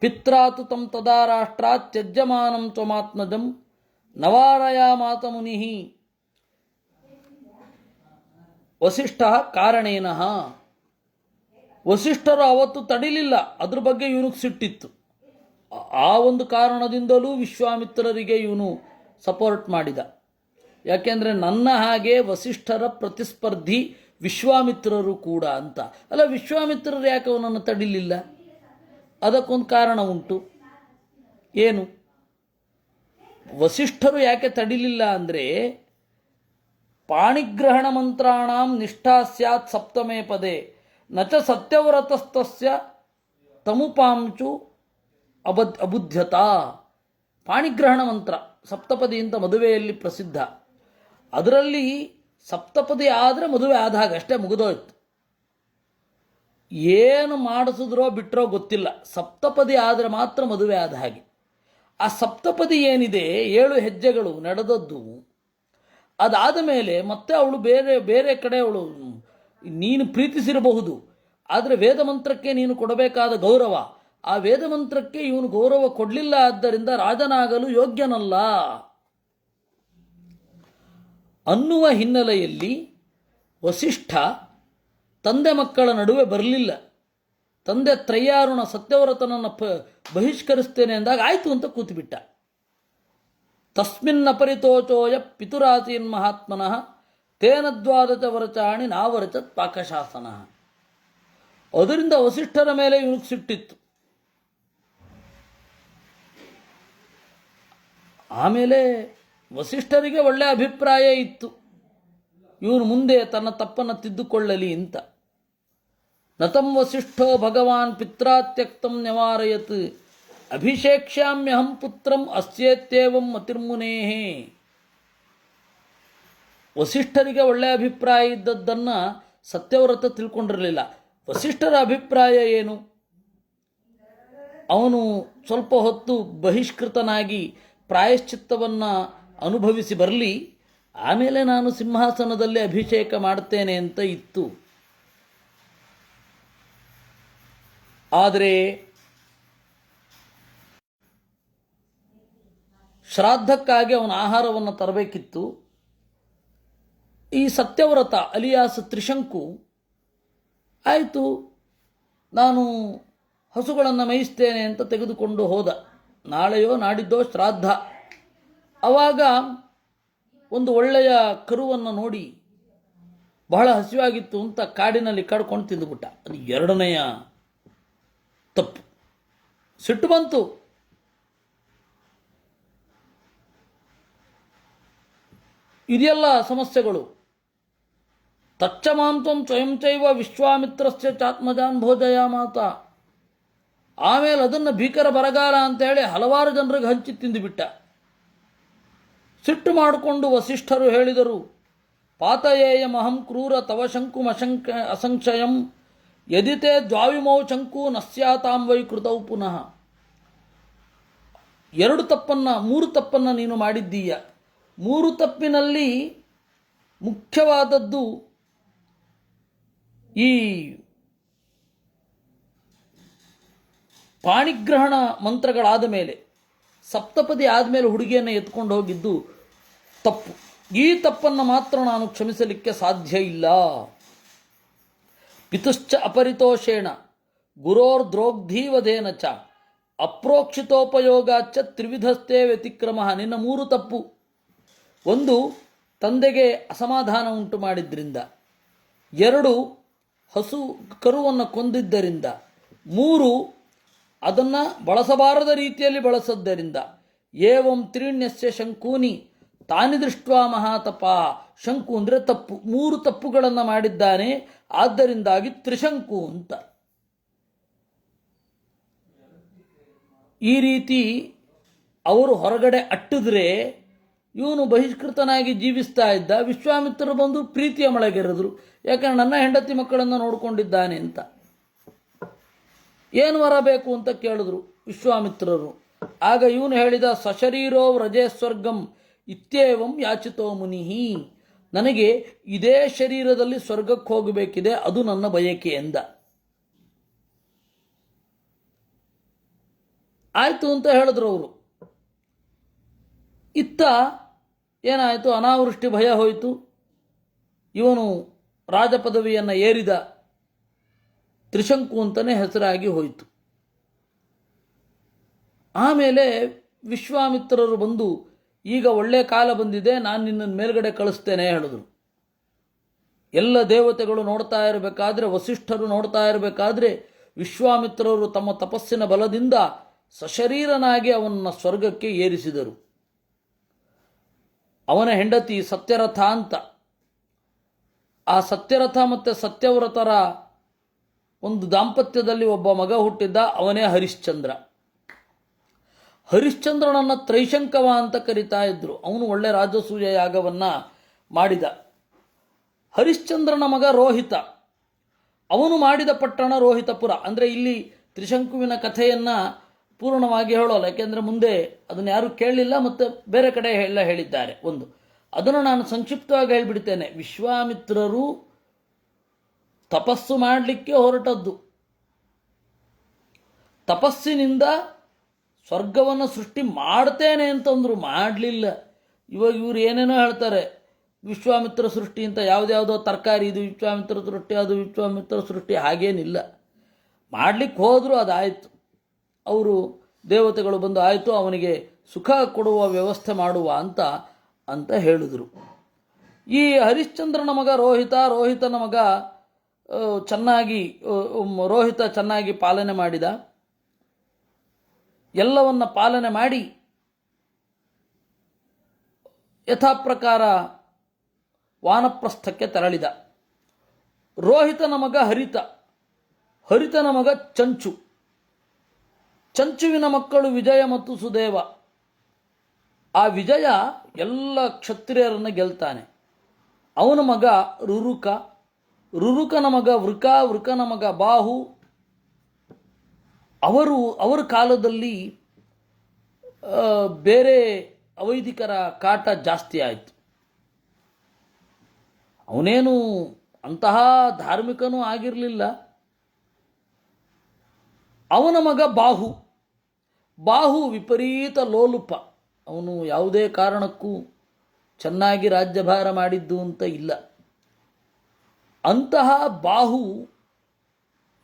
ಪಿತ್ರಾತು ತಂ ತದಾ ರಾಷ್ಟ್ರಾತ್ ತ್ಯಜ್ಯಮಾನಂ ತ್ವಮಾತ್ಮಜಂ ನವಾರಯಾಮಾತ ಮುನಿಃ ವಸಿಷ್ಠ ಕಾರಣೇನಃ. ವಸಿಷ್ಠರು ಅವತ್ತು ತಡಿಲಿಲ್ಲ, ಅದ್ರ ಬಗ್ಗೆ ಇವನಿಗೆ ಸಿಟ್ಟಿತ್ತು. ಆ ಒಂದು ಕಾರಣದಿಂದಲೂ ವಿಶ್ವಾಮಿತ್ರರಿಗೆ ಇವನು ಸಪೋರ್ಟ್ ಮಾಡಿದ. ಯಾಕೆಂದರೆ ನನ್ನ ಹಾಗೆ ವಸಿಷ್ಠರ ಪ್ರತಿಸ್ಪರ್ಧಿ ವಿಶ್ವಾಮಿತ್ರರು ಕೂಡ ಅಂತ. ಅಲ್ಲ, ವಿಶ್ವಾಮಿತ್ರರು ಯಾಕೆ ಅವನನ್ನು ತಡಿಲಿಲ್ಲ? ಅದಕ್ಕೊಂದು ಕಾರಣ ಉಂಟು. ಏನು? ವಸಿಷ್ಠರು ಯಾಕೆ ತಡಿಲಿಲ್ಲ ಅಂದರೆ, ಪಾಣಿಗ್ರಹಣ ಮಂತ್ರಾಣಾಂ ನಿಷ್ಠಾ ಸ್ಯಾತ್ ಸಪ್ತಮೇ ಪದೇ ನಚ ಸತ್ಯವ್ರತಸ್ತಸ್ಯ ತಮುಪಾಂಚು ಅಬುಧ್ಯತಾ. ಪಾಣಿಗ್ರಹಣ ಮಂತ್ರ ಸಪ್ತಪದಿ ಅಂತ ಮದುವೆಯಲ್ಲಿ ಪ್ರಸಿದ್ಧ. ಅದರಲ್ಲಿ ಸಪ್ತಪದಿ ಆದರೆ ಮದುವೆ ಆದಾಗ ಅಷ್ಟೇ ಮುಗಿದೋಯ್ತು. ಏನು ಮಾಡಿಸಿದ್ರೋ ಬಿಟ್ಟರೋ ಗೊತ್ತಿಲ್ಲ, ಸಪ್ತಪದಿ ಆದರೆ ಮಾತ್ರ ಮದುವೆ ಆದ ಹಾಗೆ. ಆ ಸಪ್ತಪದಿ ಏನಿದೆ, 7 ಹೆಜ್ಜೆಗಳು ನಡೆದದ್ದು, ಅದಾದ ಮೇಲೆ ಮತ್ತೆ ಅವಳು ಬೇರೆ ಬೇರೆ ಕಡೆ ಅವಳು ನೀನು ಪ್ರೀತಿಸಿರಬಹುದು, ಆದರೆ ವೇದ ಮಂತ್ರಕ್ಕೆ ನೀನು ಕೊಡಬೇಕಾದ ಗೌರವ, ಆ ವೇದ ಮಂತ್ರಕ್ಕೆ ಇವನು ಗೌರವ ಕೊಡಲಿಲ್ಲ, ಆದ್ದರಿಂದ ರಾಜನಾಗಲು ಯೋಗ್ಯನಲ್ಲ ಅನ್ನುವ ಹಿನ್ನೆಲೆಯಲ್ಲಿ ವಸಿಷ್ಠ ತಂದೆ ಮಕ್ಕಳ ನಡುವೆ ಬರಲಿಲ್ಲ. ತಂದೆ ತ್ರಯ್ಯಾರುಣ ಸತ್ಯವ್ರತನನ್ನು ಬಹಿಷ್ಕರಿಸ್ತೇನೆ ಅಂದಾಗ ಆಯಿತು ಅಂತ ಕೂತುಬಿಟ್ಟ. ತಸ್ಮಿನ್ನಪರಿತೋಚೋಯ ಪಿತುರಾಸೀನ್ ಮಹಾತ್ಮನಃ ತೇನ ದ್ವಾದಶ ವರಚಾಣಿ ನಾವರಚತ್ ಪಾಕಶಾಸನ. ಅದರಿಂದ ವಸಿಷ್ಠರ ಮೇಲೆ ಇವನಿಗೆ ಸಿಟ್ಟಿತ್ತು. ಆಮೇಲೆ ವಸಿಷ್ಠರಿಗೆ ಒಳ್ಳೆಯ ಅಭಿಪ್ರಾಯ ಇತ್ತು, ಇವನು ಮುಂದೆ ತನ್ನ ತಪ್ಪನ್ನು ತಿದ್ದುಕೊಳ್ಳಲಿ ಅಂತ. ನತಂ ವಸಿಷ್ಠೋ ಭಗವಾನ್ ಪಿತ್ರಾತ್ಯಕ್ತಂ ನ್ಯವಾರಯತ್ ಅಭಿಷೇಕ್ಷ್ಯಾಮ್ಯಹಂ ಪುತ್ರಂ ಅಸ್ಯೇತ್ಯೇವಂ ಮತಿರ್ಮುನೇಹೇ. ವಸಿಷ್ಠರಿಗೆ ಒಳ್ಳೆಯ ಅಭಿಪ್ರಾಯ ಇದ್ದದ್ದನ್ನು ಸತ್ಯವ್ರತ ತಿಳ್ಕೊಂಡಿರಲಿಲ್ಲ. ವಸಿಷ್ಠರ ಅಭಿಪ್ರಾಯ ಏನು? ಅವನು ಸ್ವಲ್ಪ ಹೊತ್ತು ಬಹಿಷ್ಕೃತನಾಗಿ ಪ್ರಾಯಶ್ಚಿತ್ತವನ್ನು ಅನುಭವಿಸಿ ಬರಲಿ, ಆಮೇಲೆ ನಾನು ಸಿಂಹಾಸನದಲ್ಲಿ ಅಭಿಷೇಕ ಮಾಡ್ತೇನೆ ಅಂತ ಇತ್ತು. ಆದರೆ ಶ್ರಾದ್ದಕ್ಕಾಗಿ ಅವನ ಆಹಾರವನ್ನು ತರಬೇಕಿತ್ತು. ಈ ಸತ್ಯವ್ರತ ಅಲಿಯಾಸ್ ತ್ರಿಶಂಕು ಆಯಿತು, ನಾನು ಹಸುಗಳನ್ನು ಮೇಯಿಸ್ತೇನೆ ಅಂತ ತೆಗೆದುಕೊಂಡು ಹೋದ. ನಾಳೆಯೋ ನಾಡಿದ್ದೋ ಶ್ರಾದ್ದ. ಆವಾಗ ಒಂದು ಒಳ್ಳೆಯ ಕರುವನ್ನು ನೋಡಿ ಬಹಳ ಹಸಿವಾಗಿತ್ತು ಅಂತ ಕಾಡಿನಲ್ಲಿ ಕಡ್ಕೊಂಡು ತಿಂದುಬಿಟ್ಟ. ಅದು 2ನೆಯ ತಪ್ಪು. ಸಿಟ್ಟು ಬಂತು. ಇದೆಲ್ಲ ಸಮಸ್ಯೆಗಳು. ತಚ್ಚಮಾಂತ್ವಂ ಸ್ವಯಂ ಚೈವ ವಿಶ್ವಾಮಿತ್ರಸ್ಯ ಚಾತ್ಮಜಾನ್ ಭೋಜಯ ಮಾತ. ಆಮೇಲೆ ಅದನ್ನು ಭೀಕರ ಬರಗಾಲ ಅಂತೇಳಿ ಹಲವಾರು ಜನರಿಗೆ ಹಂಚಿ ತಿಂದುಬಿಟ್ಟ. ಸಿಟ್ಟು ಮಾಡಿಕೊಂಡು ವಸಿಷ್ಠರು ಹೇಳಿದರು, ಪಾತಯೇಯಮಹಂ ಕ್ರೂರ ತವ ಶಂಕು ಅಸಂಶಯಂ ಯದಿತೆ ದ್ವಾವಿಮೌ ಶಂಕು ನಸ್ಯಾತಾಂ ವೈ ಕೃತೌ ಪುನಃ. 3 ತಪ್ಪನ್ನು ನೀನು ಮಾಡಿದ್ದೀಯ. 3 ತಪ್ಪಿನಲ್ಲಿ ಮುಖ್ಯವಾದದ್ದು ಈ ಪಾಣಿಗ್ರಹಣ ಮಂತ್ರಗಳಾದ ಮೇಲೆ, ಸಪ್ತಪದಿ ಆದಮೇಲೆ ಹುಡುಗಿಯನ್ನು ಎತ್ಕೊಂಡು ಹೋಗಿದ್ದು ತಪ್ಪು. ಈ ತಪ್ಪನ್ನು ಮಾತ್ರ ನಾನು ಕ್ಷಮಿಸಲಿಕ್ಕೆ ಸಾಧ್ಯ ಇಲ್ಲ. ಪಿತುಶ್ಚ ಅಪರಿತೋಷೇಣ ಗುರೋರ್ದ್ರೋಗ್ಧೀವಧೇನ ಚ ಅಪ್ರೋಕ್ಷಿತೋಪಯೋಗಾಚ್ಚ ತ್ರಿವಿಧಸ್ಥೇ ವ್ಯತಿಕ್ರಮ. ನಿನ್ನ 3 ತಪ್ಪು. 1, ತಂದೆಗೆ ಅಸಮಾಧಾನ ಉಂಟು ಮಾಡಿದ್ದರಿಂದ. 2, ಕರುವನ್ನು ಕೊಂದಿದ್ದರಿಂದ. 3, ಅದನ್ನು ಬಳಸಬಾರದ ರೀತಿಯಲ್ಲಿ ಬಳಸದ್ದರಿಂದ. ಏವಂ ತ್ರೀಣ್ಯಸ್ಯ ಶಂಕೂನಿ ತಾನಿ ದೃಷ್ಟ್ವಾ ಮಹಾತಪ. ಶಂಕು ಅಂದರೆ ತಪ್ಪು. 3 ತಪ್ಪುಗಳನ್ನು ಮಾಡಿದ್ದಾನೆ, ಆದ್ದರಿಂದಾಗಿ ತ್ರಿಶಂಕು ಅಂತ. ಈ ರೀತಿ ಅವರು ಹೊರಗಡೆ ಅಟ್ಟಿದ್ರೆ ಇವನು ಬಹಿಷ್ಕೃತನಾಗಿ ಜೀವಿಸ್ತಾ ಇದ್ದ. ವಿಶ್ವಾಮಿತ್ರರು ಬಂದು ಪ್ರೀತಿಯ ಮಳೆಗೆರೆದರು, ಯಾಕಂದ್ರೆ ನನ್ನ ಹೆಂಡತಿ ಮಕ್ಕಳನ್ನು ನೋಡಿಕೊಂಡಿದ್ದಾನೆ ಅಂತ. ಏನು ವರ ಬೇಕು ಅಂತ ಕೇಳಿದ್ರು ವಿಶ್ವಾಮಿತ್ರರು. ಆಗ ಇವನು ಹೇಳಿದ, ಸಶರೀರೋ ವ್ರಜೇ ಸ್ವರ್ಗಂ ಇತ್ಯೇವಂ ಯಾಚಿತೋ ಮುನಿಹಿ. ನನಗೆ ಇದೇ ಶರೀರದಲ್ಲಿ ಸ್ವರ್ಗಕ್ಕೆ ಹೋಗಬೇಕಿದೆ, ಅದು ನನ್ನ ಬಯಕೆ ಎಂದ. ಆಯಿತು ಅಂತ ಹೇಳಿದ್ರು ಅವರು. ಇತ್ತ ಏನಾಯಿತು, ಅನಾವೃಷ್ಟಿ ಭಯ ಹೋಯಿತು. ಇವನು ರಾಜಪದವಿಯನ್ನು ಏರಿದ. ತ್ರಿಶಂಕು ಅಂತಲೇ ಹೆಸರಾಗಿ ಹೋಯಿತು. ಆಮೇಲೆ ವಿಶ್ವಾಮಿತ್ರರು ಬಂದು, ಈಗ ಒಳ್ಳೆ ಕಾಲ ಬಂದಿದೆ, ನಾನು ನಿನ್ನನ್ನು ಮೇಲ್ಗಡೆ ಕಳಿಸ್ತೇನೆ ಹೇಳಿದ್ರು. ಎಲ್ಲ ದೇವತೆಗಳು ನೋಡ್ತಾ ಇರಬೇಕಾದ್ರೆ, ವಸಿಷ್ಠರು ನೋಡ್ತಾ ಇರಬೇಕಾದ್ರೆ, ವಿಶ್ವಾಮಿತ್ರರು ತಮ್ಮ ತಪಸ್ಸಿನ ಬಲದಿಂದ ಸಶರೀರನಾಗಿ ಅವನನ್ನು ಸ್ವರ್ಗಕ್ಕೆ ಏರಿಸಿದರು. ಅವನ ಹೆಂಡತಿ ಸತ್ಯರಥ ಅಂತ. ಆ ಸತ್ಯರಥ ಮತ್ತು ಸತ್ಯವ್ರತರ ಒಂದು ದಾಂಪತ್ಯದಲ್ಲಿ ಒಬ್ಬ ಮಗ ಹುಟ್ಟಿದ್ದ, ಅವನೇ ಹರಿಶ್ಚಂದ್ರ. ಹರಿಶ್ಚಂದ್ರನನ್ನು ತ್ರೈಶಂಕವ ಅಂತ ಕರಿತಾ ಇದ್ರು. ಅವನು ಒಳ್ಳೆ ರಾಜಸೂಯ ಯಾಗವನ್ನು ಮಾಡಿದ. ಹರಿಶ್ಚಂದ್ರನ ಮಗ ರೋಹಿತ, ಅವನು ಮಾಡಿದ ಪಟ್ಟಣ ರೋಹಿತಪುರ. ಅಂದರೆ ಇಲ್ಲಿ ತ್ರಿಶಂಕುವಿನ ಕಥೆಯನ್ನು ಪೂರ್ಣವಾಗಿ ಹೇಳೋಲ್ಲ, ಯಾಕೆಂದರೆ ಮುಂದೆ ಅದನ್ನು ಯಾರೂ ಕೇಳಲಿಲ್ಲ ಮತ್ತು ಬೇರೆ ಕಡೆ ಎಲ್ಲ ಹೇಳಿದ್ದಾರೆ. ಒಂದು ಅದನ್ನು ನಾನು ಸಂಕ್ಷಿಪ್ತವಾಗಿ ಹೇಳಿಬಿಡ್ತೇನೆ. ವಿಶ್ವಾಮಿತ್ರರು ತಪಸ್ಸು ಮಾಡಲಿಕ್ಕೆ ಹೊರಟದ್ದು, ತಪಸ್ಸಿನಿಂದ ಸ್ವರ್ಗವನ್ನು ಸೃಷ್ಟಿ ಮಾಡ್ತೇನೆ ಅಂತಂದ್ರು, ಮಾಡಲಿಲ್ಲ. ಇವಾಗ ಇವರು ಏನೇನೋ ಹೇಳ್ತಾರೆ, ವಿಶ್ವಾಮಿತ್ರ ಸೃಷ್ಟಿ ಅಂತ. ಯಾವುದ್ಯಾವುದೋ ತರಕಾರಿ ಇದು ವಿಶ್ವಾಮಿತ್ರ ಸೃಷ್ಟಿ, ಅದು ವಿಶ್ವಾಮಿತ್ರ ಸೃಷ್ಟಿ, ಹಾಗೇನಿಲ್ಲ. ಮಾಡಲಿಕ್ಕೆ ಹೋದರೂ ಅದಾಯಿತು. ಅವರು ದೇವತೆಗಳು ಬಂದು ಆಯಿತು ಅವನಿಗೆ ಸುಖ ಕೊಡುವ ವ್ಯವಸ್ಥೆ ಮಾಡುವ ಅಂತ ಹೇಳಿದರು. ಈ ಹರಿಶ್ಚಂದ್ರನ ಮಗ ರೋಹಿತನ ಮಗ ರೋಹಿತ ಚೆನ್ನಾಗಿ ಪಾಲನೆ ಮಾಡಿದ. ಎಲ್ಲವನ್ನ ಪಾಲನೆ ಮಾಡಿ ಯಥಾಪ್ರಕಾರ ವಾನಪ್ರಸ್ಥಕ್ಕೆ ತೆರಳಿದ. ರೋಹಿತನ ಮಗ ಹರಿತನ ಮಗ ಚಂಚುವಿನ ಮಕ್ಕಳು ವಿಜಯ ಮತ್ತು ಸುದೇವ. ಆ ವಿಜಯ ಎಲ್ಲ ಕ್ಷತ್ರಿಯರನ್ನು ಗೆಲ್ತಾನೆ. ಅವನ ಮಗ ರುರುಕನ ಮಗ ವೃಕನ ಮಗ ಬಾಹು. ಅವರ ಕಾಲದಲ್ಲಿ ಬೇರೆ ಅವೈದಿಕರ ಕಾಟ ಜಾಸ್ತಿ ಆಯಿತು. ಅವನೇನು ಅಂತಹ ಧಾರ್ಮಿಕನೂ ಆಗಿರಲಿಲ್ಲ. ಅವನ ಮಗ ಬಾಹು ವಿಪರೀತ ಲೋಲುಪ. ಅವನು ಯಾವುದೇ ಕಾರಣಕ್ಕೂ ಚೆನ್ನಾಗಿ ರಾಜ್ಯಭಾರ ಮಾಡಿದ್ದು ಅಂತ ಇಲ್ಲ. ಅಂತಹ ಬಾಹು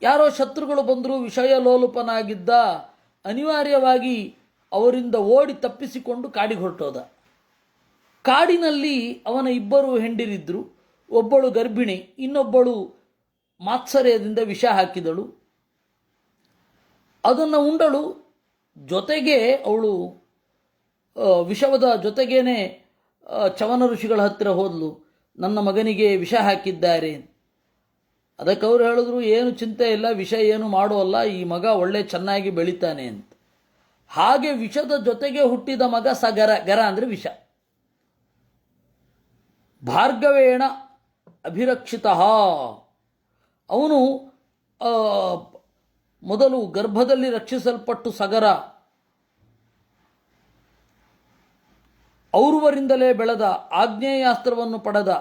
ಯಾರೋ ಶತ್ರುಗಳು ಬಂದರೂ ವಿಷಯ ಲೋಲುಪನಾಗಿದ್ದ. ಅನಿವಾರ್ಯವಾಗಿ ಅವರಿಂದ ಓಡಿ ತಪ್ಪಿಸಿಕೊಂಡು ಕಾಡಿಗೆ ಹೊರಟೋದ. ಕಾಡಿನಲ್ಲಿ ಅವನ ಇಬ್ಬರು ಹೆಂಡಿರಿದ್ರು. ಒಬ್ಬಳು ಗರ್ಭಿಣಿ, ಇನ್ನೊಬ್ಬಳು ಮಾತ್ಸರ್ಯದಿಂದ ವಿಷ ಹಾಕಿದಳು. ಅದನ್ನು ಉಂಡಳು. ಜೊತೆಗೆ ಅವಳು ವಿಷವದ ಜೊತೆಗೇನೆ ಚವನ ಋಷಿಗಳ ಹತ್ತಿರ ಹೋದಳು. ನನ್ನ ಮಗನಿಗೆ ವಿಷ ಹಾಕಿದ್ದಾರೆ. ಅದಕ್ಕೆ ಅವರು ಹೇಳಿದ್ರು, ಏನು ಚಿಂತೆ ಇಲ್ಲ, ವಿಷ ಏನು ಮಾಡೋಲ್ಲ, ಈ ಮಗ ಒಳ್ಳೆ ಚೆನ್ನಾಗಿ ಬೆಳಿತಾನೆ ಅಂತ. ಹಾಗೆ ವಿಷದ ಜೊತೆಗೆ ಹುಟ್ಟಿದ ಮಗ ಗರ ಅಂದರೆ ವಿಷ. ಭಾರ್ಗವೇಣ ಅಭಿರಕ್ಷಿತ. ಅವನು ಮೊದಲು ಗರ್ಭದಲ್ಲಿ ರಕ್ಷಿಸಲ್ಪಟ್ಟು ಸಗರ, ಔರ್ವರಿಂದಲೇ ಬೆಳೆದ, ಆಗ್ನೇಯಾಸ್ತ್ರವನ್ನು ಪಡೆದ,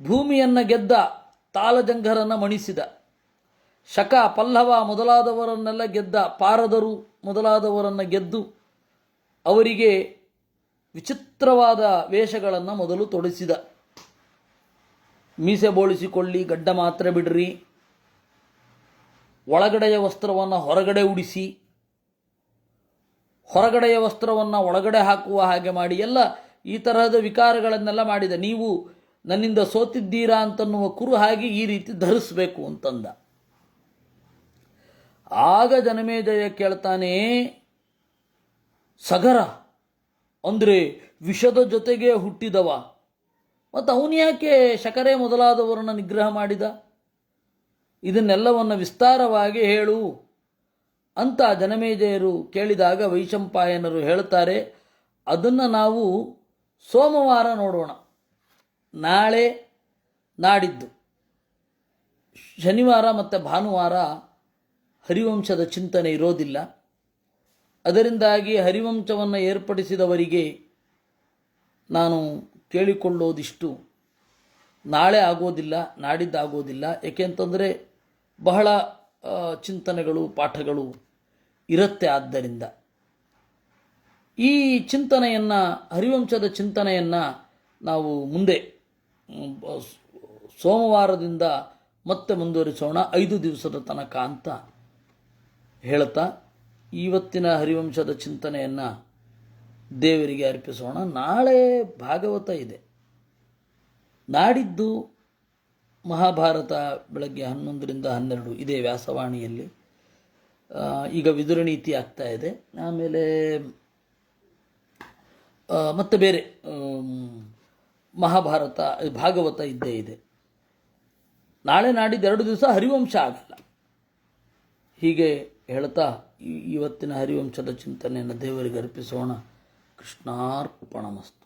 ಭೂಮಿಯನ್ನು ಗೆದ್ದ, ತಾಲಜಂಘರನ್ನು ಮಣಿಸಿದ, ಶಕ ಪಲ್ಲವ ಮೊದಲಾದವರನ್ನೆಲ್ಲ ಗೆದ್ದ, ಪಾರದರು ಮೊದಲಾದವರನ್ನು ಗೆದ್ದು ಅವರಿಗೆ ವಿಚಿತ್ರವಾದ ವೇಷಗಳನ್ನು ಮೊದಲು ತೊಡಿಸಿದ. ಮೀಸೆ ಬೋಳಿಸಿಕೊಳ್ಳಿ, ಗಡ್ಡ ಮಾತ್ರ ಬಿಡ್ರಿ, ಒಳಗಡೆಯ ವಸ್ತ್ರವನ್ನು ಹೊರಗಡೆ ಉಡಿಸಿ, ಹೊರಗಡೆಯ ವಸ್ತ್ರವನ್ನು ಒಳಗಡೆ ಹಾಕುವ ಹಾಗೆ ಮಾಡಿ ಎಲ್ಲ ಈ ತರಹದ ವಿಕಾರಗಳನ್ನೆಲ್ಲ ಮಾಡಿದ. ನೀವು ನನ್ನಿಂದ ಸೋತಿದ್ದೀರಾ ಅಂತನ್ನುವ ಕುರು ಹಾಗೆ ಈ ರೀತಿ ಧರಿಸಬೇಕು ಅಂತಂದ. ಆಗ ಜನಮೇಜಯ ಕೇಳ್ತಾನೆ, ಸಗರ ಅಂದರೆ ವಿಷದ ಜೊತೆಗೆ ಹುಟ್ಟಿದವ, ಮತ್ತು ಅವನು ಯಾಕೆ ಶಕರೆ ಮೊದಲಾದವರನ್ನು ನಿಗ್ರಹ ಮಾಡಿದ? ಇದನ್ನೆಲ್ಲವನ್ನು ವಿಸ್ತಾರವಾಗಿ ಹೇಳು ಅಂತ ಜನಮೇಜಯರು ಕೇಳಿದಾಗ ವೈಶಂಪಾಯನರು ಹೇಳ್ತಾರೆ, ಅದನ್ನು ನಾವು ಸೋಮವಾರ ನೋಡೋಣ. ನಾಳೆ ನಾಡಿದ್ದು ಶನಿವಾರ ಮತ್ತು ಭಾನುವಾರ ಹರಿವಂಶದ ಚಿಂತನೆ ಇರೋದಿಲ್ಲ. ಅದರಿಂದಾಗಿ ಹರಿವಂಶವನ್ನು ಏರ್ಪಡಿಸಿದವರಿಗೆ ನಾನು ಕೇಳಿಕೊಳ್ಳೋದಿಷ್ಟು, ನಾಳೆ ಆಗೋದಿಲ್ಲ, ನಾಡಿದ್ದಾಗೋದಿಲ್ಲ. ಏಕೆಂತಂದರೆ ಬಹಳ ಚಿಂತನೆಗಳು ಪಾಠಗಳು ಇರುತ್ತೆ. ಆದ್ದರಿಂದ ಈ ಚಿಂತನೆಯನ್ನು, ಹರಿವಂಶದ ಚಿಂತನೆಯನ್ನು ನಾವು ಮುಂದೆ ಸೋಮವಾರದಿಂದ ಮತ್ತೆ ಮುಂದುವರಿಸೋಣ, 5 ದಿವಸದ ತನಕ ಅಂತ ಹೇಳ್ತಾ ಇವತ್ತಿನ ಹರಿವಂಶದ ಚಿಂತನೆಯನ್ನು ದೇವರಿಗೆ ಅರ್ಪಿಸೋಣ. ನಾಳೆ ಭಾಗವತ ಇದೆ, ನಾಡಿದ್ದು ಮಹಾಭಾರತ ಬೆಳಗ್ಗೆ 11ರಿಂದ 12 ಇದೇ ವ್ಯಾಸವಾಣಿಯಲ್ಲಿ. ಈಗ ವಿದುರನೀತಿ ಆಗ್ತಾ ಇದೆ, ಆಮೇಲೆ ಮತ್ತೆ ಬೇರೆ ಮಹಾಭಾರತ ಭಾಗವತ ಇದ್ದೇ ಇದೆ. ನಾಳೆ ನಾಡಿದ್ದು 2 ದಿವಸ ಹರಿವಂಶ ಆಗಲ್ಲ. ಹೀಗೆ ಹೇಳ್ತಾ ಇವತ್ತಿನ ಹರಿವಂಶದ ಚಿಂತನೆಯನ್ನು ದೇವರಿಗೆ ಅರ್ಪಿಸೋಣ. ಕೃಷ್ಣಾರ್ಪಣಮಸ್ತು.